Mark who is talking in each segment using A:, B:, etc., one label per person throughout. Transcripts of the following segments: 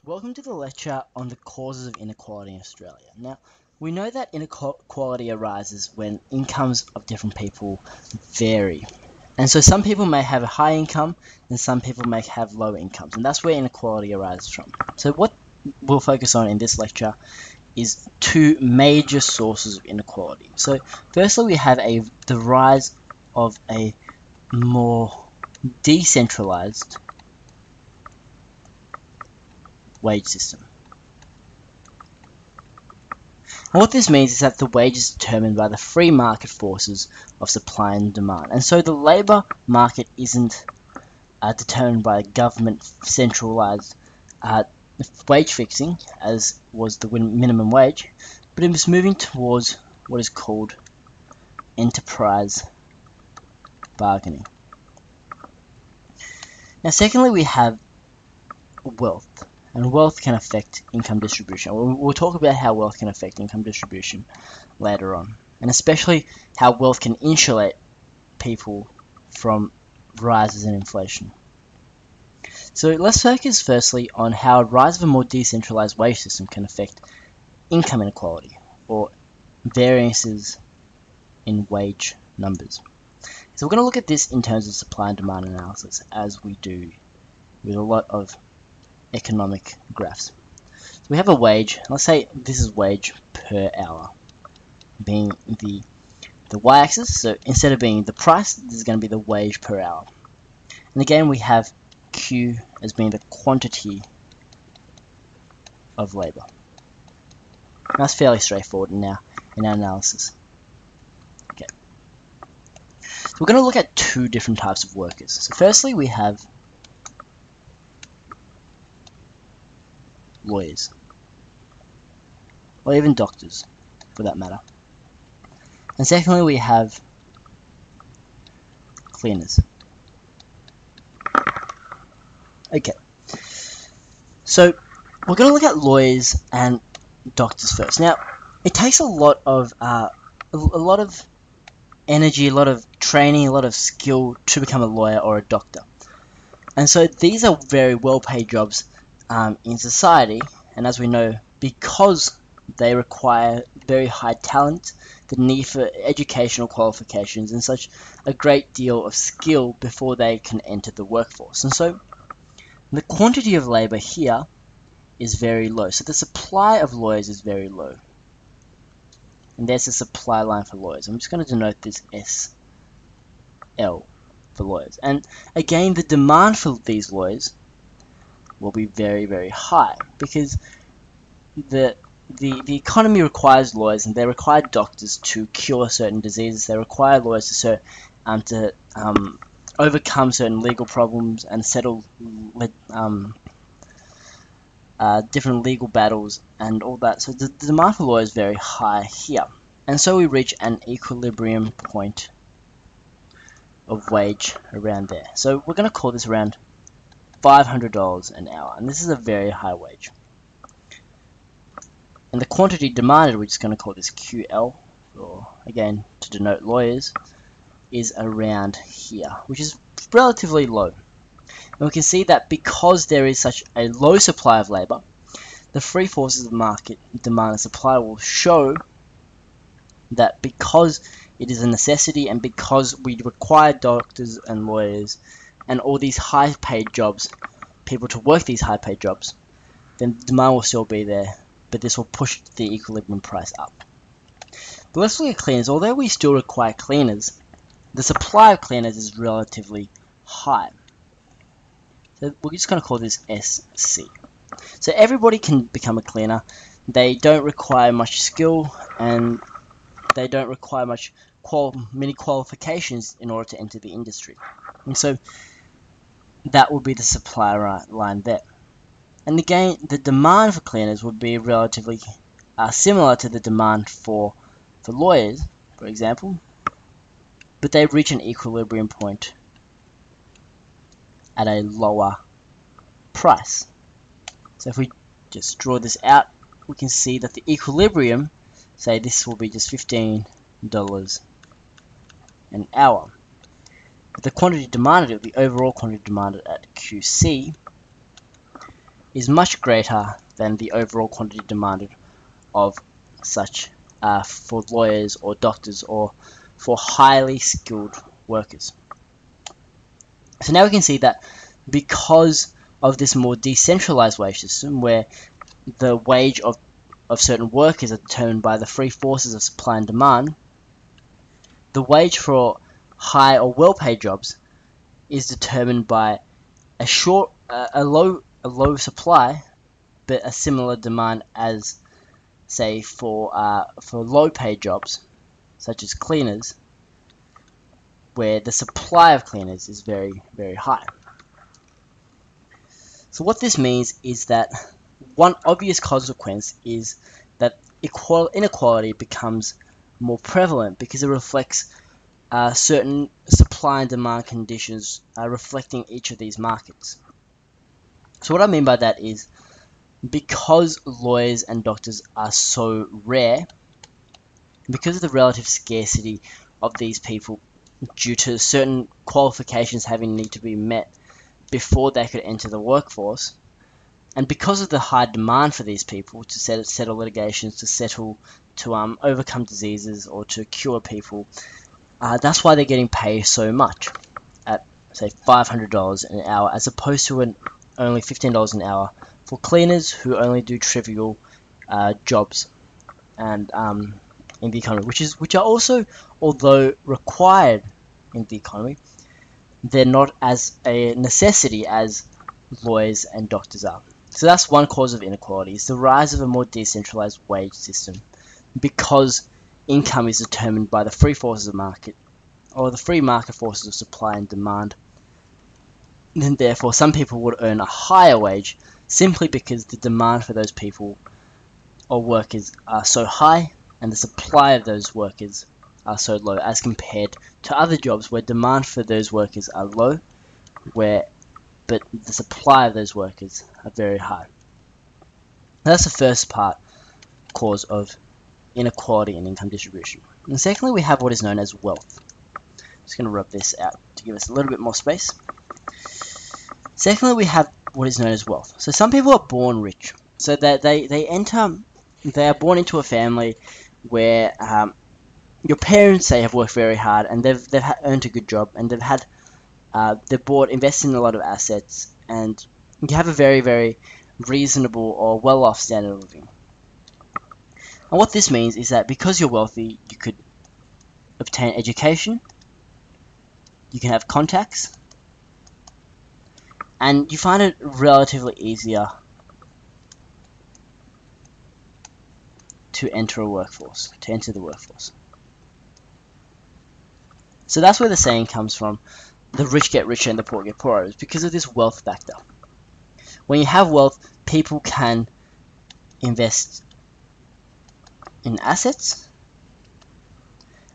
A: Welcome to the lecture on the causes of inequality in Australia. Now, we know that inequality arises when incomes of different people vary. And so some people may have a high income and some people may have low incomes. And that's where inequality arises from. So what we'll focus on in this lecture is two major sources of inequality. So firstly, we have the rise of a more decentralized wage system. And what this means is that the wage is determined by the free market forces of supply and demand. And so the labour market isn't determined by government centralised wage fixing, as was the minimum wage, but it was moving towards what is called enterprise bargaining. Now, secondly, we have wealth. And wealth can affect income distribution. We'll talk about how wealth can affect income distribution later on, and especially how wealth can insulate people from rises in inflation. So let's focus firstly on how a rise of a more decentralized wage system can affect income inequality, or variances in wage numbers. So we're going to look at this in terms of supply and demand analysis, as we do with a lot of economic graphs. So we have a wage. Let's say this is wage per hour, being the y-axis. So instead of being the price, this is going to be the wage per hour. And again, we have Q as being the quantity of labor. That's fairly straightforward in our analysis. Okay. So we're going to look at two different types of workers. So firstly, we have lawyers, or even doctors for that matter. And secondly, we have cleaners. Okay, so we're going to look at lawyers and doctors first. Now, it takes a lot of energy, a lot of training, a lot of skill to become a lawyer or a doctor. And so these are very well-paid jobs in society, and as we know, because they require very high talent, the need for educational qualifications, and such a great deal of skill before they can enter the workforce. And so the quantity of labour here is very low. So the supply of lawyers is very low. And there's the supply line for lawyers. I'm just going to denote this SL for lawyers. And again, the demand for these lawyers will be very, very high, because the economy requires lawyers, and they require doctors to cure certain diseases. They require lawyers to overcome certain legal problems and settle different legal battles and all that. So the demand for lawyers is very high here, and so we reach an equilibrium point of wage around there. So we're going to call this around $500 an hour, and this is a very high wage. And the quantity demanded, we're just going to call this QL, or again to denote lawyers, is around here, which is relatively low. And we can see that because there is such a low supply of labour, the free forces of market, demand and supply, will show that because it is a necessity, and because we require doctors and lawyers and all these high-paid jobs, people to work these high-paid jobs, then the demand will still be there, but this will push the equilibrium price up. But let's look at cleaners. Although we still require cleaners, the supply of cleaners is relatively high. So we're just going to call this SC. So everybody can become a cleaner. They don't require much skill, and they don't require many qualifications in order to enter the industry. And so that would be the supply line there. And again, the demand for cleaners would be relatively similar to the demand for lawyers, for example, but they reach an equilibrium point at a lower price. So if we just draw this out, we can see that the equilibrium, say this will be just $15 an hour. the quantity demanded, the overall quantity demanded at QC, is much greater than the overall quantity demanded of such for lawyers or doctors or for highly skilled workers. So now we can see that because of this more decentralized wage system, where the wage of certain workers are determined by the free forces of supply and demand, the wage for high or well-paid jobs is determined by a low supply, but a similar demand as, say, for low-paid jobs, such as cleaners, where the supply of cleaners is very, very high. So what this means is that one obvious consequence is that inequality becomes more prevalent because it reflects certain supply and demand conditions reflecting each of these markets. So what I mean by that is, because lawyers and doctors are so rare, because of the relative scarcity of these people due to certain qualifications having need to be met before they could enter the workforce, and because of the high demand for these people to settle litigations, to overcome diseases or to cure people, that's why they're getting paid so much at, say, $500 an hour, as opposed to only $15 an hour for cleaners who only do trivial jobs and in the economy, which are also, although required in the economy, they're not as a necessity as lawyers and doctors are. So that's one cause of inequality, is the rise of a more decentralized wage system, because income is determined by the free forces of market, or the free market forces of supply and demand. And therefore, some people would earn a higher wage simply because the demand for those people or workers are so high, and the supply of those workers are so low, as compared to other jobs where demand for those workers are low, but the supply of those workers are very high. That's the first cause of inequality in income distribution. And secondly, we have what is known as wealth. I'm just going to rub this out to give us a little bit more space. Secondly, we have what is known as wealth. So some people are born rich, so that they are born into a family where your parents, say, have worked very hard and they've earned a good job, and they've invested in a lot of assets, and you have a very, very reasonable or well-off standard of living. And what this means is that because you're wealthy, you could obtain education, you can have contacts, and you find it relatively easier to enter the workforce. So that's where the saying comes from, the rich get richer and the poor get poorer, is because of this wealth factor. When you have wealth, people can invest in assets,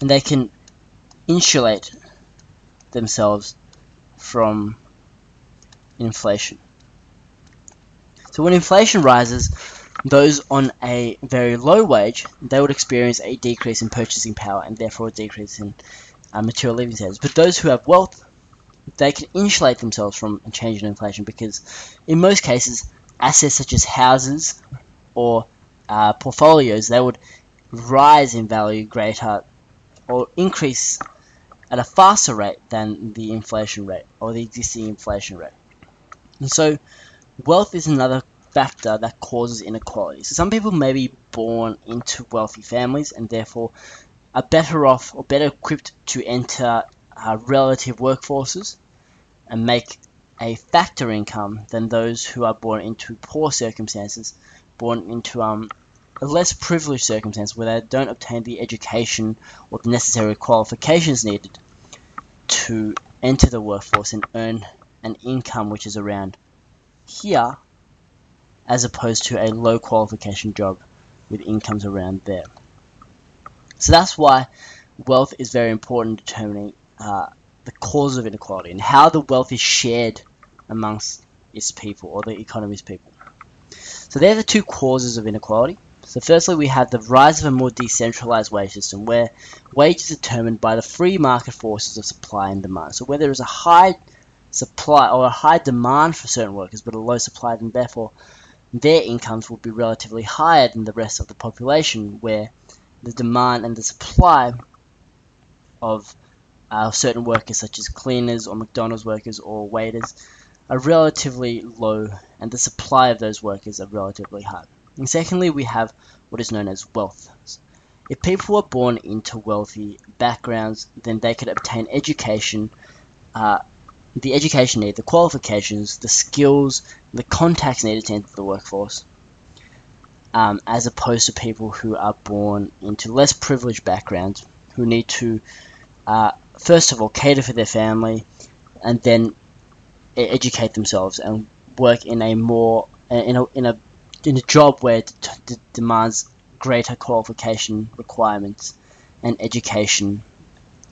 A: and they can insulate themselves from inflation. So when inflation rises, those on a very low wage, they would experience a decrease in purchasing power and therefore a decrease in material living standards. But those who have wealth, they can insulate themselves from a change in inflation, because in most cases, assets such as houses or portfolios, they would rise in value greater or increase at a faster rate than the inflation rate or the existing inflation rate. And so wealth is another factor that causes inequality. So some people may be born into wealthy families and therefore are better off or better equipped to enter relative workforces and make a factor income than those who are born into poor circumstances, born into a less privileged circumstance where they don't obtain the education or the necessary qualifications needed to enter the workforce and earn an income which is around here, as opposed to a low qualification job with incomes around there. So that's why wealth is very important in determining the cause of inequality and how the wealth is shared amongst its people or the economy's people. So they're the two causes of inequality. So firstly, we have the rise of a more decentralized wage system where wage is determined by the free market forces of supply and demand. So where there is a high supply or a high demand for certain workers but a low supply, then therefore their incomes will be relatively higher than the rest of the population, where the demand and the supply of certain workers such as cleaners or McDonald's workers or waiters are relatively low, and the supply of those workers are relatively high. And secondly, we have what is known as wealth. If people were born into wealthy backgrounds, then they could obtain education, the education needed, the qualifications, the skills, the contacts needed to enter the workforce, as opposed to people who are born into less privileged backgrounds, who need to first of all cater for their family, and then educate themselves and work in a more in a job where it demands greater qualification requirements and education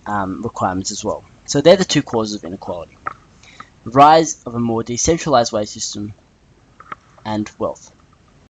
A: requirements as well. So they're the two causes of inequality: rise of a more decentralized wage system and wealth.